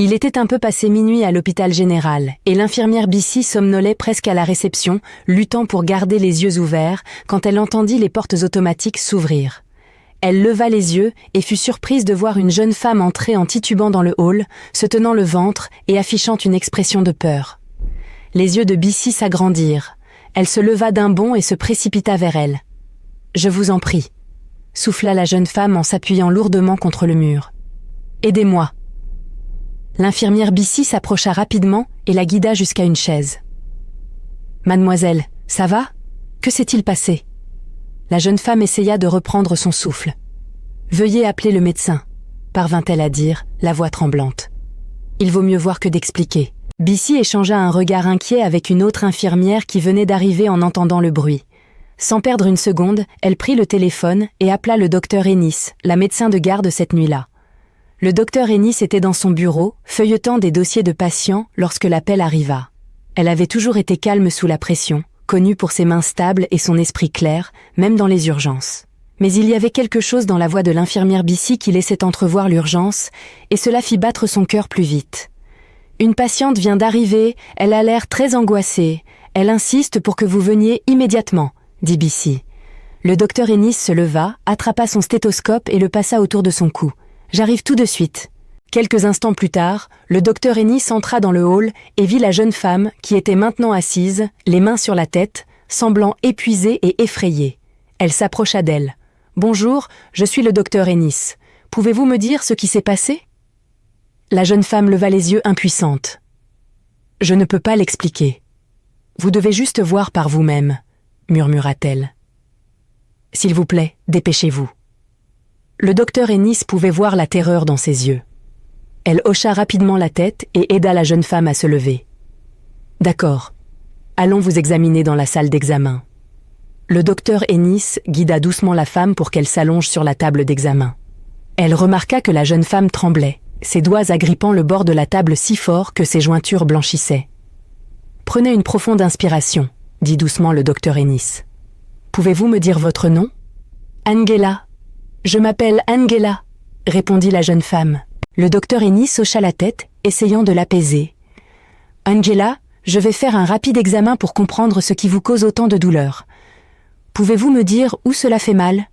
Il était un peu passé minuit à l'hôpital général, et l'infirmière Bissy somnolait presque à la réception, luttant pour garder les yeux ouverts, quand elle entendit les portes automatiques s'ouvrir. Elle leva les yeux et fut surprise de voir une jeune femme entrer en titubant dans le hall, se tenant le ventre et affichant une expression de peur. Les yeux de Bissy s'agrandirent. Elle se leva d'un bond et se précipita vers elle. « Je vous en prie », souffla la jeune femme en s'appuyant lourdement contre le mur. « Aidez-moi ». L'infirmière Bissy s'approcha rapidement et la guida jusqu'à une chaise. « Mademoiselle, ça va ? Que s'est-il passé ?» La jeune femme essaya de reprendre son souffle. « Veuillez appeler le médecin », parvint-elle à dire, la voix tremblante. « Il vaut mieux voir que d'expliquer. » Bissy échangea un regard inquiet avec une autre infirmière qui venait d'arriver en entendant le bruit. Sans perdre une seconde, elle prit le téléphone et appela le docteur Ennis, la médecin de garde cette nuit-là. Le docteur Ennis était dans son bureau, feuilletant des dossiers de patients lorsque l'appel arriva. Elle avait toujours été calme sous la pression, connue pour ses mains stables et son esprit clair, même dans les urgences. Mais il y avait quelque chose dans la voix de l'infirmière Bissy qui laissait entrevoir l'urgence, et cela fit battre son cœur plus vite. « Une patiente vient d'arriver, elle a l'air très angoissée. Elle insiste pour que vous veniez immédiatement, » dit Bissy. Le docteur Ennis se leva, attrapa son stéthoscope et le passa autour de son cou. « J'arrive tout de suite. » Quelques instants plus tard, le docteur Ennis entra dans le hall et vit la jeune femme qui était maintenant assise, les mains sur la tête, semblant épuisée et effrayée. Elle s'approcha d'elle. « Bonjour, je suis le docteur Ennis. Pouvez-vous me dire ce qui s'est passé ?» La jeune femme leva les yeux impuissante. « Je ne peux pas l'expliquer. Vous devez juste voir par vous-même, » murmura-t-elle. « S'il vous plaît, dépêchez-vous. » Le docteur Ennis pouvait voir la terreur dans ses yeux. Elle hocha rapidement la tête et aida la jeune femme à se lever. « D'accord. Allons vous examiner dans la salle d'examen. » Le docteur Ennis guida doucement la femme pour qu'elle s'allonge sur la table d'examen. Elle remarqua que la jeune femme tremblait, ses doigts agrippant le bord de la table si fort que ses jointures blanchissaient. « Prenez une profonde inspiration, » dit doucement le docteur Ennis. « Pouvez-vous me dire votre nom ?»« Angela. Je m'appelle Angela, » répondit la jeune femme. Le docteur Ennis hocha la tête, essayant de l'apaiser. « Angela, je vais faire un rapide examen pour comprendre ce qui vous cause autant de douleur. Pouvez-vous me dire où cela fait mal ?»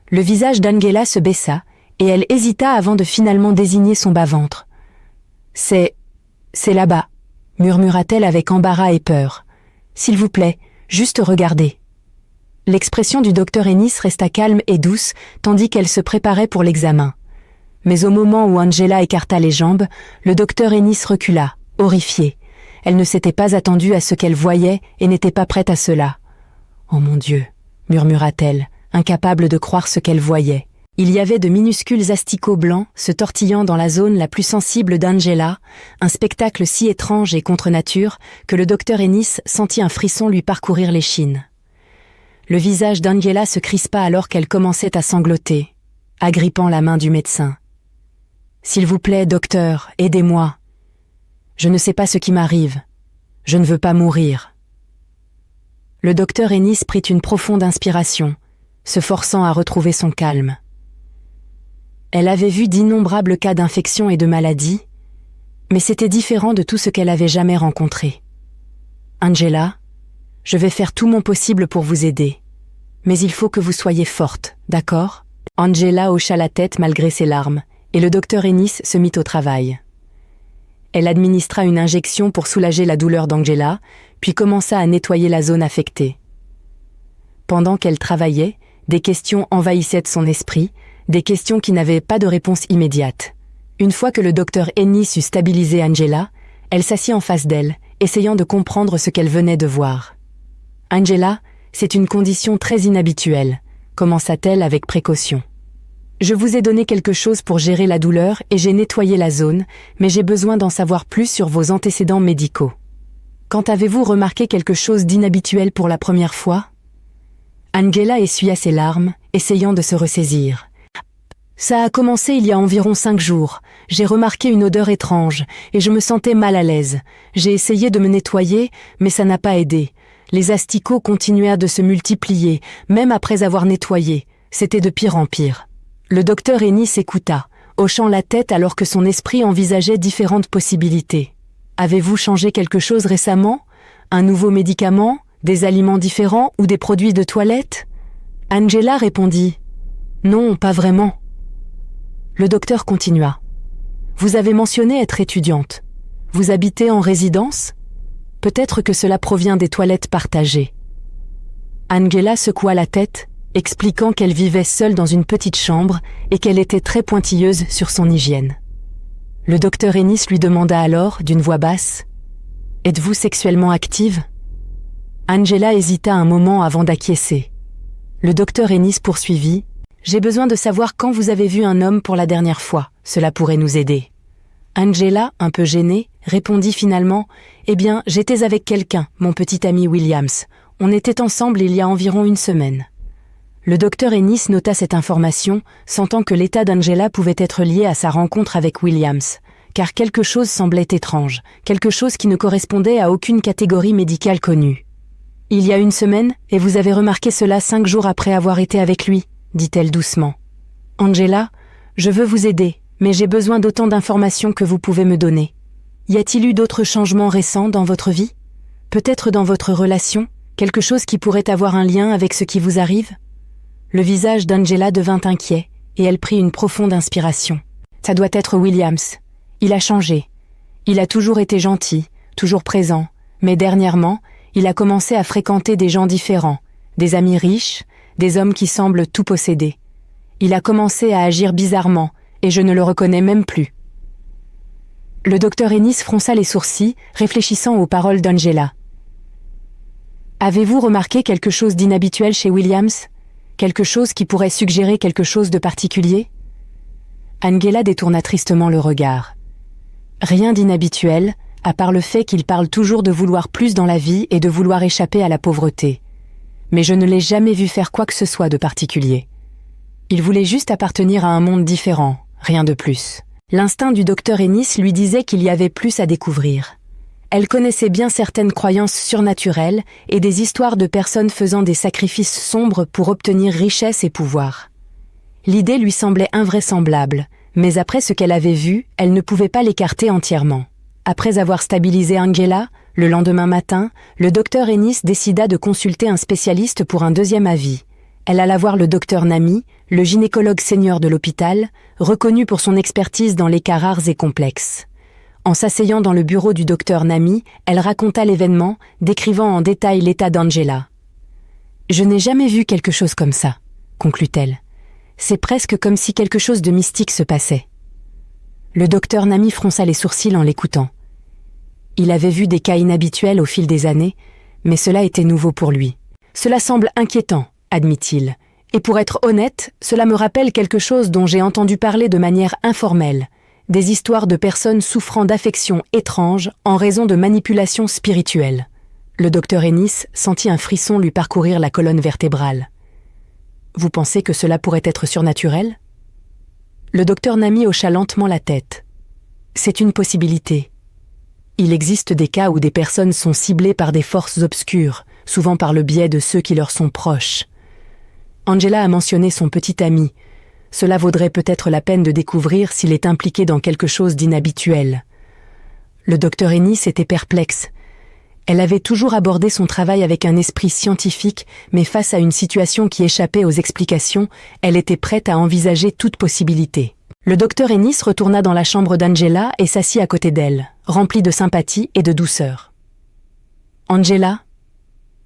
Le visage d'Angela se baissa, et elle hésita avant de finalement désigner son bas-ventre. « C'est là-bas, » murmura-t-elle avec embarras et peur. « S'il vous plaît, juste regardez. » L'expression du docteur Ennis resta calme et douce, tandis qu'elle se préparait pour l'examen. Mais au moment où Angela écarta les jambes, le docteur Ennis recula, horrifié. Elle ne s'était pas attendue à ce qu'elle voyait et n'était pas prête à cela. « Oh mon Dieu !» murmura-t-elle, incapable de croire ce qu'elle voyait. Il y avait de minuscules asticots blancs se tortillant dans la zone la plus sensible d'Angela, un spectacle si étrange et contre nature que le docteur Ennis sentit un frisson lui parcourir l'échine. Le visage d'Angela se crispa alors qu'elle commençait à sangloter, agrippant la main du médecin. « S'il vous plaît, docteur, aidez-moi. Je ne sais pas ce qui m'arrive. Je ne veux pas mourir. » Le docteur Ennis prit une profonde inspiration, se forçant à retrouver son calme. Elle avait vu d'innombrables cas d'infection et de maladie, mais c'était différent de tout ce qu'elle avait jamais rencontré. « Angela, je vais faire tout mon possible pour vous aider, mais il faut que vous soyez forte, d'accord ?» Angela hocha la tête malgré ses larmes, et le docteur Ennis se mit au travail. Elle administra une injection pour soulager la douleur d'Angela, puis commença à nettoyer la zone affectée. Pendant qu'elle travaillait, des questions envahissaient son esprit, des questions qui n'avaient pas de réponse immédiate. Une fois que le docteur Ennis eut stabilisé Angela, elle s'assit en face d'elle, essayant de comprendre ce qu'elle venait de voir. « Angela, c'est une condition très inhabituelle, » commença-t-elle avec précaution. « Je vous ai donné quelque chose pour gérer la douleur et j'ai nettoyé la zone, mais j'ai besoin d'en savoir plus sur vos antécédents médicaux. Quand avez-vous remarqué quelque chose d'inhabituel pour la première fois ?» Angela essuya ses larmes, essayant de se ressaisir. « Ça a commencé il y a environ 5 jours. J'ai remarqué une odeur étrange et je me sentais mal à l'aise. J'ai essayé de me nettoyer, mais ça n'a pas aidé. Les asticots continuèrent de se multiplier, même après avoir nettoyé. C'était de pire en pire. » Le docteur Ennis écouta, hochant la tête alors que son esprit envisageait différentes possibilités. « Avez-vous changé quelque chose récemment? Un nouveau médicament? Des aliments différents ou des produits de toilette ?» Angela répondit « Non, pas vraiment. » Le docteur continua. « Vous avez mentionné être étudiante. Vous habitez en résidence? Peut-être que cela provient des toilettes partagées. » Angela secoua la tête, expliquant qu'elle vivait seule dans une petite chambre et qu'elle était très pointilleuse sur son hygiène. Le docteur Ennis lui demanda alors, d'une voix basse, « Êtes-vous sexuellement active ?» Angela hésita un moment avant d'acquiescer. Le docteur Ennis poursuivit, « J'ai besoin de savoir quand vous avez vu un homme pour la dernière fois, cela pourrait nous aider. » Angela, un peu gênée, répondit finalement, « Eh bien, j'étais avec quelqu'un, mon petit ami Williams. On était ensemble il y a environ une semaine. » Le docteur Ennis nota cette information, sentant que l'état d'Angela pouvait être lié à sa rencontre avec Williams, car quelque chose semblait étrange, quelque chose qui ne correspondait à aucune catégorie médicale connue. « Il y a une semaine, et vous avez remarqué cela 5 jours après avoir été avec lui, » dit-elle doucement. « Angela, je veux vous aider, mais j'ai besoin d'autant d'informations que vous pouvez me donner. Y a-t-il eu d'autres changements récents dans votre vie? Peut-être dans votre relation, quelque chose qui pourrait avoir un lien avec ce qui vous arrive ?» Le visage d'Angela devint inquiet, et elle prit une profonde inspiration. « Ça doit être Williams. Il a changé. Il a toujours été gentil, toujours présent, mais dernièrement, il a commencé à fréquenter des gens différents, des amis riches, des hommes qui semblent tout posséder. Il a commencé à agir bizarrement, et je ne le reconnais même plus. » Le docteur Ennis fronça les sourcils, réfléchissant aux paroles d'Angela. « Avez-vous remarqué quelque chose d'inhabituel chez Williams ? Quelque chose qui pourrait suggérer quelque chose de particulier ?» Angela détourna tristement le regard. « Rien d'inhabituel, à part le fait qu'il parle toujours de vouloir plus dans la vie et de vouloir échapper à la pauvreté. Mais je ne l'ai jamais vu faire quoi que ce soit de particulier. Il voulait juste appartenir à un monde différent, rien de plus. » L'instinct du docteur Ennis lui disait qu'il y avait plus à découvrir. Elle connaissait bien certaines croyances surnaturelles et des histoires de personnes faisant des sacrifices sombres pour obtenir richesse et pouvoir. L'idée lui semblait invraisemblable, mais après ce qu'elle avait vu, elle ne pouvait pas l'écarter entièrement. Après avoir stabilisé Angela, le lendemain matin, le docteur Ennis décida de consulter un spécialiste pour un deuxième avis. Elle alla voir le docteur Nami, le gynécologue senior de l'hôpital, reconnu pour son expertise dans les cas rares et complexes. En s'asseyant dans le bureau du docteur Nami, elle raconta l'événement, décrivant en détail l'état d'Angela. « Je n'ai jamais vu quelque chose comme ça, » conclut-elle. « C'est presque comme si quelque chose de mystique se passait. » Le docteur Nami fronça les sourcils en l'écoutant. Il avait vu des cas inhabituels au fil des années, mais cela était nouveau pour lui. « Cela semble inquiétant, » admit-il. « Et pour être honnête, cela me rappelle quelque chose dont j'ai entendu parler de manière informelle. Des histoires de personnes souffrant d'affections étranges en raison de manipulations spirituelles. » Le docteur Ennis sentit un frisson lui parcourir la colonne vertébrale. « Vous pensez que cela pourrait être surnaturel ?» Le docteur Nami hocha lentement la tête. « C'est une possibilité. Il existe des cas où des personnes sont ciblées par des forces obscures, souvent par le biais de ceux qui leur sont proches. Angela a mentionné son petit ami. Cela vaudrait peut-être la peine de découvrir s'il est impliqué dans quelque chose d'inhabituel. » Le docteur Ennis était perplexe. Elle avait toujours abordé son travail avec un esprit scientifique, mais face à une situation qui échappait aux explications, elle était prête à envisager toute possibilité. Le docteur Ennis retourna dans la chambre d'Angela et s'assit à côté d'elle, rempli de sympathie et de douceur. « Angela,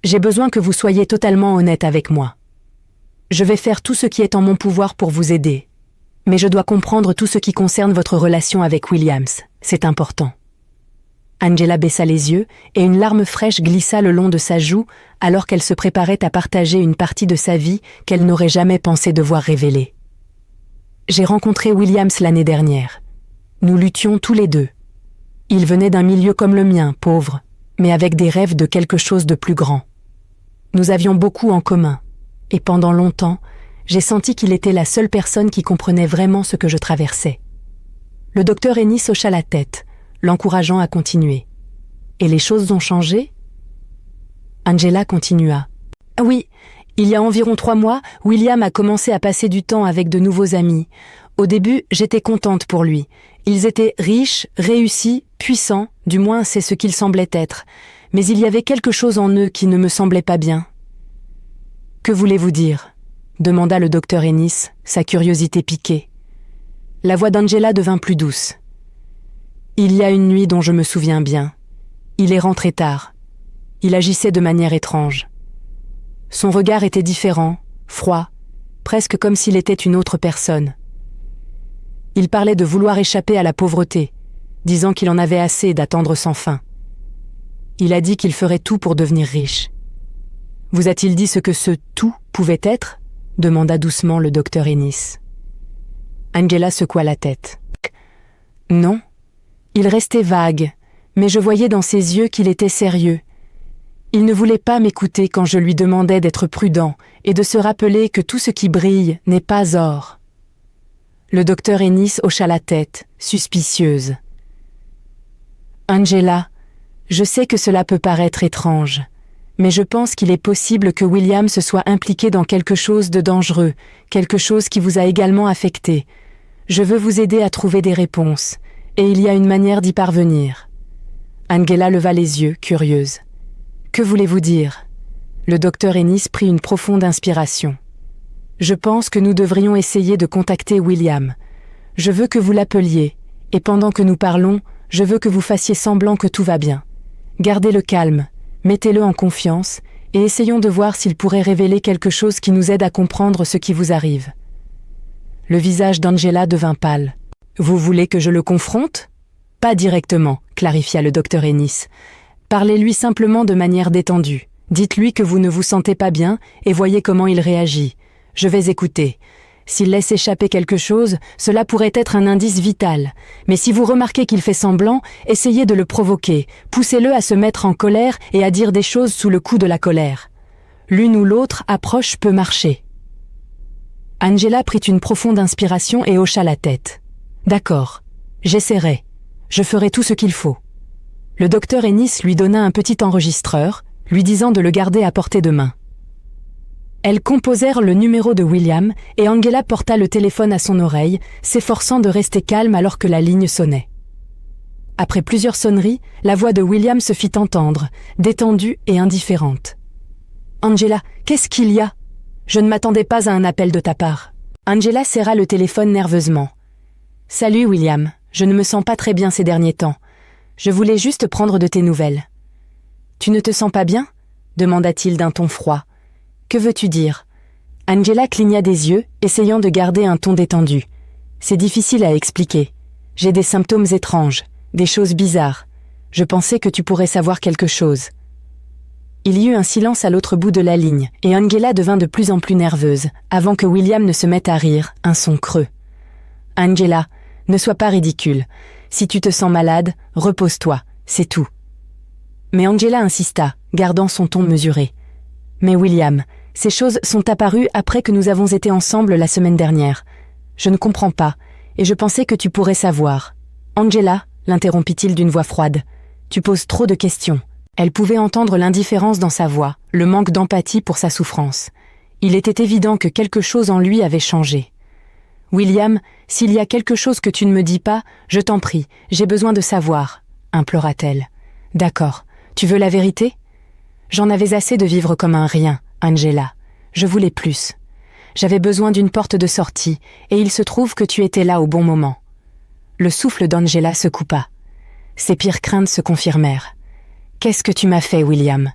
j'ai besoin que vous soyez totalement honnête avec moi. Je vais faire tout ce qui est en mon pouvoir pour vous aider, mais je dois comprendre tout ce qui concerne votre relation avec Williams. C'est important. » Angela baissa les yeux et une larme fraîche glissa le long de sa joue alors qu'elle se préparait à partager une partie de sa vie qu'elle n'aurait jamais pensé devoir révéler. « J'ai rencontré Williams l'année dernière. Nous luttions tous les deux. Il venait d'un milieu comme le mien, pauvre, mais avec des rêves de quelque chose de plus grand. Nous avions beaucoup en commun, et pendant longtemps, j'ai senti qu'il était la seule personne qui comprenait vraiment ce que je traversais. » Le docteur Ennis hocha la tête, l'encourageant à continuer. « Et les choses ont changé ?» Angela continua. « Oui, il y a environ 3 mois, William a commencé à passer du temps avec de nouveaux amis. Au début, j'étais contente pour lui. Ils étaient riches, réussis, puissants, du moins c'est ce qu'ils semblaient être. Mais il y avait quelque chose en eux qui ne me semblait pas bien. « Que voulez-vous dire ?» demanda le docteur Ennis, sa curiosité piquée. La voix d'Angela devint plus douce. « Il y a une nuit dont je me souviens bien. Il est rentré tard. Il agissait de manière étrange. Son regard était différent, froid, presque comme s'il était une autre personne. Il parlait de vouloir échapper à la pauvreté, disant qu'il en avait assez d'attendre sans fin. Il a dit qu'il ferait tout pour devenir riche. Vous a-t-il dit ce que ce « tout » pouvait être ? Demanda doucement le docteur Ennis. Angela secoua la tête. Non, il restait vague, mais je voyais dans ses yeux qu'il était sérieux. Il ne voulait pas m'écouter quand je lui demandais d'être prudent et de se rappeler que tout ce qui brille n'est pas or. Le docteur Ennis hocha la tête, suspicieuse. Angela, je sais que cela peut paraître étrange, mais je pense qu'il est possible que William se soit impliqué dans quelque chose de dangereux, quelque chose qui vous a également affecté. Je veux vous aider à trouver des réponses, et il y a une manière d'y parvenir. Angela leva les yeux, curieuse. Que voulez-vous dire ? Le docteur Ennis prit une profonde inspiration. Je pense que nous devrions essayer de contacter William. Je veux que vous l'appeliez, et pendant que nous parlons, je veux que vous fassiez semblant que tout va bien. Gardez le calme, mettez-le en confiance, et essayons de voir s'il pourrait révéler quelque chose qui nous aide à comprendre ce qui vous arrive. Le visage d'Angela devint pâle. Vous voulez que je le confronte ? Pas directement, clarifia le docteur Ennis. Parlez-lui simplement de manière détendue. Dites-lui que vous ne vous sentez pas bien et voyez comment il réagit. Je vais écouter. S'il laisse échapper quelque chose, cela pourrait être un indice vital. Mais si vous remarquez qu'il fait semblant, essayez de le provoquer. Poussez-le à se mettre en colère et à dire des choses sous le coup de la colère. L'une ou l'autre approche peut marcher. Angela prit une profonde inspiration et hocha la tête. D'accord, j'essaierai. Je ferai tout ce qu'il faut. Le docteur Ennis lui donna un petit enregistreur, lui disant de le garder à portée de main. Elles composèrent le numéro de William et Angela porta le téléphone à son oreille, s'efforçant de rester calme alors que la ligne sonnait. Après plusieurs sonneries, la voix de William se fit entendre, détendue et indifférente. « Angela, qu'est-ce qu'il y a ? Je ne m'attendais pas à un appel de ta part. » Angela serra le téléphone nerveusement. « Salut William, je ne me sens pas très bien ces derniers temps. Je voulais juste prendre de tes nouvelles. »« Tu ne te sens pas bien ?» demanda-t-il d'un ton froid. « Que veux-tu dire ?» Angela cligna des yeux, essayant de garder un ton détendu. « C'est difficile à expliquer. J'ai des symptômes étranges, des choses bizarres. Je pensais que tu pourrais savoir quelque chose. » Il y eut un silence à l'autre bout de la ligne, et Angela devint de plus en plus nerveuse, avant que William ne se mette à rire, un son creux. « Angela, ne sois pas ridicule. Si tu te sens malade, repose-toi, c'est tout. » Mais Angela insista, gardant son ton mesuré. « Mais William, ces choses sont apparues après que nous avons été ensemble la semaine dernière. Je ne comprends pas, et je pensais que tu pourrais savoir. »« Angela, » l'interrompit-il d'une voix froide, « tu poses trop de questions. » Elle pouvait entendre l'indifférence dans sa voix, le manque d'empathie pour sa souffrance. Il était évident que quelque chose en lui avait changé. « William, s'il y a quelque chose que tu ne me dis pas, je t'en prie, j'ai besoin de savoir, » implora-t-elle. « D'accord, tu veux la vérité ? J'en avais assez de vivre comme un rien, Angela. Je voulais plus. J'avais besoin d'une porte de sortie, et il se trouve que tu étais là au bon moment. » Le souffle d'Angela se coupa. Ses pires craintes se confirmèrent. « Qu'est-ce que tu m'as fait, William ?»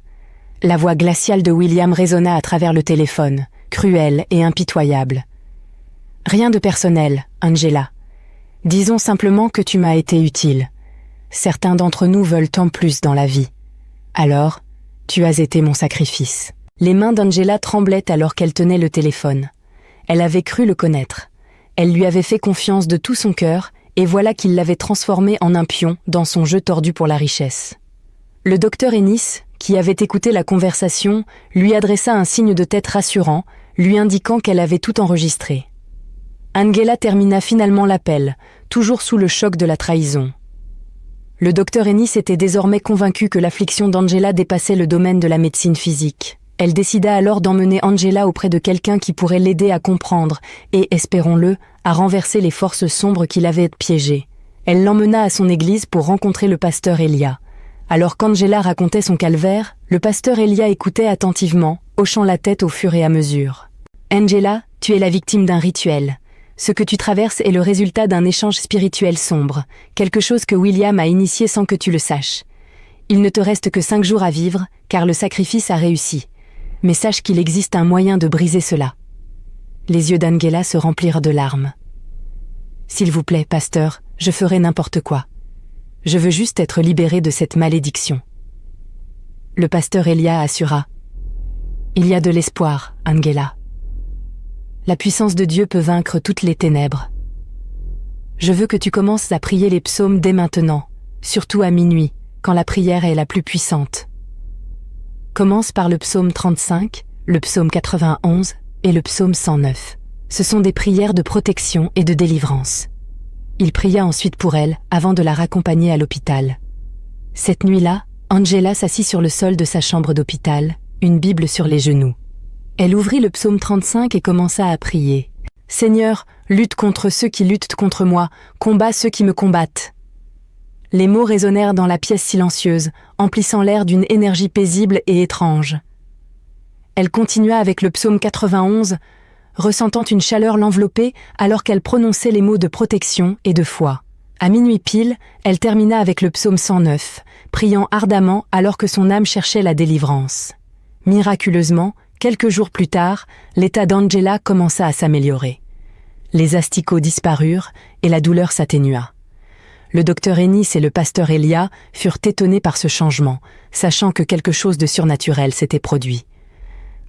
La voix glaciale de William résonna à travers le téléphone, cruelle et impitoyable. « Rien de personnel, Angela. Disons simplement que tu m'as été utile. Certains d'entre nous veulent tant plus dans la vie. Alors, tu as été mon sacrifice. » Les mains d'Angela tremblaient alors qu'elle tenait le téléphone. Elle avait cru le connaître. Elle lui avait fait confiance de tout son cœur, et voilà qu'il l'avait transformé en un pion dans son jeu tordu pour la richesse. Le docteur Ennis, qui avait écouté la conversation, lui adressa un signe de tête rassurant, lui indiquant qu'elle avait tout enregistré. Angela termina finalement l'appel, toujours sous le choc de la trahison. Le docteur Ennis était désormais convaincu que l'affliction d'Angela dépassait le domaine de la médecine physique. Elle décida alors d'emmener Angela auprès de quelqu'un qui pourrait l'aider à comprendre et, espérons-le, à renverser les forces sombres qui l'avaient piégée. Elle l'emmena à son église pour rencontrer le pasteur Elia. Alors qu'Angela racontait son calvaire, le pasteur Elia écoutait attentivement, hochant la tête au fur et à mesure. « Angela, tu es la victime d'un rituel. Ce que tu traverses est le résultat d'un échange spirituel sombre, quelque chose que William a initié sans que tu le saches. Il ne te reste que 5 jours à vivre, car le sacrifice a réussi. Mais sache qu'il existe un moyen de briser cela. » Les yeux d'Angela se remplirent de larmes. « S'il vous plaît, pasteur, je ferai n'importe quoi. Je veux juste être libérée de cette malédiction. » Le pasteur Elia assura. « Il y a de l'espoir, Angela. La puissance de Dieu peut vaincre toutes les ténèbres. Je veux que tu commences à prier les psaumes dès maintenant, surtout à minuit, quand la prière est la plus puissante. Commence par le psaume 35, le psaume 91 et le psaume 109. Ce sont des prières de protection et de délivrance. » Il pria ensuite pour elle, avant de la raccompagner à l'hôpital. Cette nuit-là, Angela s'assit sur le sol de sa chambre d'hôpital, une Bible sur les genoux. Elle ouvrit le psaume 35 et commença à prier. « Seigneur, lutte contre ceux qui luttent contre moi, combat ceux qui me combattent. » Les mots résonnèrent dans la pièce silencieuse, emplissant l'air d'une énergie paisible et étrange. Elle continua avec le psaume 91, ressentant une chaleur l'envelopper alors qu'elle prononçait les mots de protection et de foi. À minuit pile, elle termina avec le psaume 109, priant ardemment alors que son âme cherchait la délivrance. Miraculeusement, quelques jours plus tard, l'état d'Angela commença à s'améliorer. Les asticots disparurent et la douleur s'atténua. Le docteur Ennis et le pasteur Elia furent étonnés par ce changement, sachant que quelque chose de surnaturel s'était produit.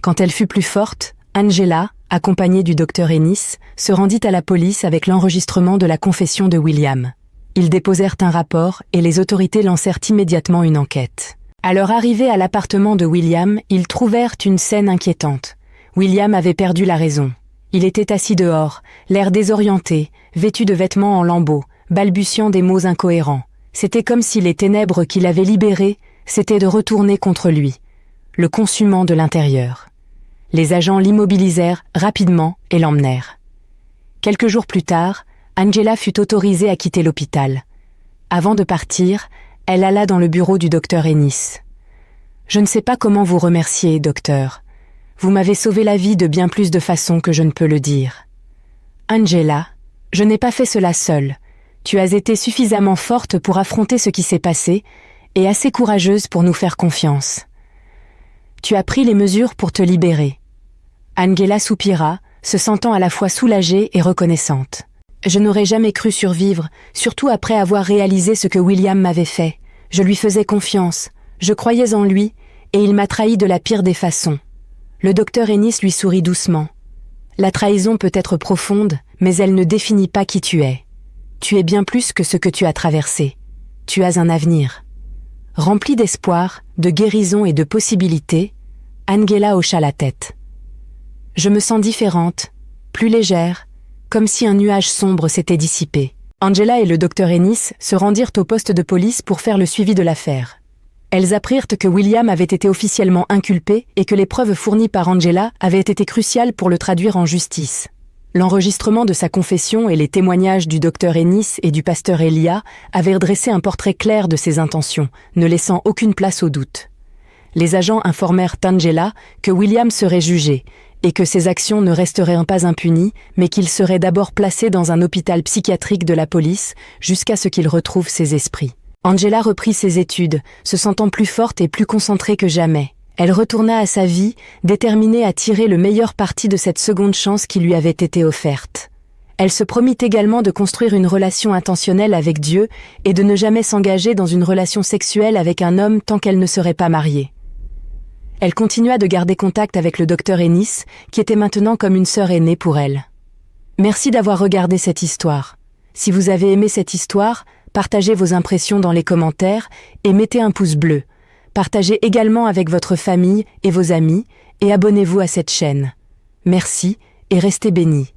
Quand elle fut plus forte, Angela, accompagnée du docteur Ennis, se rendit à la police avec l'enregistrement de la confession de William. Ils déposèrent un rapport et les autorités lancèrent immédiatement une enquête. À leur arrivée à l'appartement de William, ils trouvèrent une scène inquiétante. William avait perdu la raison. Il était assis dehors, l'air désorienté, vêtu de vêtements en lambeaux, balbutiant des mots incohérents. C'était comme si les ténèbres qui l'avaient libéré s'étaient de retourner contre lui, le consumant de l'intérieur. Les agents l'immobilisèrent rapidement et l'emmenèrent. Quelques jours plus tard, Angela fut autorisée à quitter l'hôpital. Avant de partir, elle alla dans le bureau du docteur Ennis. « Je ne sais pas comment vous remercier, docteur. Vous m'avez sauvé la vie de bien plus de façons que je ne peux le dire. Angela, je n'ai pas fait cela seule. Tu as été suffisamment forte pour affronter ce qui s'est passé et assez courageuse pour nous faire confiance. Tu as pris les mesures pour te libérer. » Angela soupira, se sentant à la fois soulagée et reconnaissante. « Je n'aurais jamais cru survivre, surtout après avoir réalisé ce que William m'avait fait. Je lui faisais confiance, je croyais en lui, et il m'a trahi de la pire des façons. » Le docteur Ennis lui sourit doucement. « La trahison peut être profonde, mais elle ne définit pas qui tu es. Tu es bien plus que ce que tu as traversé. Tu as un avenir. » Remplie d'espoir, de guérison et de possibilités, Angela hocha la tête. « Je me sens différente, plus légère, comme si un nuage sombre s'était dissipé. » Angela et le docteur Ennis se rendirent au poste de police pour faire le suivi de l'affaire. Elles apprirent que William avait été officiellement inculpé et que les preuves fournies par Angela avaient été cruciales pour le traduire en justice. L'enregistrement de sa confession et les témoignages du docteur Ennis et du pasteur Elia avaient dressé un portrait clair de ses intentions, ne laissant aucune place au doute. Les agents informèrent Angela que William serait jugé et que ses actions ne resteraient pas impunies, mais qu'il serait d'abord placé dans un hôpital psychiatrique de la police jusqu'à ce qu'il retrouve ses esprits. Angela reprit ses études, se sentant plus forte et plus concentrée que jamais. Elle retourna à sa vie, déterminée à tirer le meilleur parti de cette seconde chance qui lui avait été offerte. Elle se promit également de construire une relation intentionnelle avec Dieu et de ne jamais s'engager dans une relation sexuelle avec un homme tant qu'elle ne serait pas mariée. Elle continua de garder contact avec le docteur Ennis, qui était maintenant comme une sœur aînée pour elle. Merci d'avoir regardé cette histoire. Si vous avez aimé cette histoire, partagez vos impressions dans les commentaires et mettez un pouce bleu. Partagez également avec votre famille et vos amis et abonnez-vous à cette chaîne. Merci et restez bénis.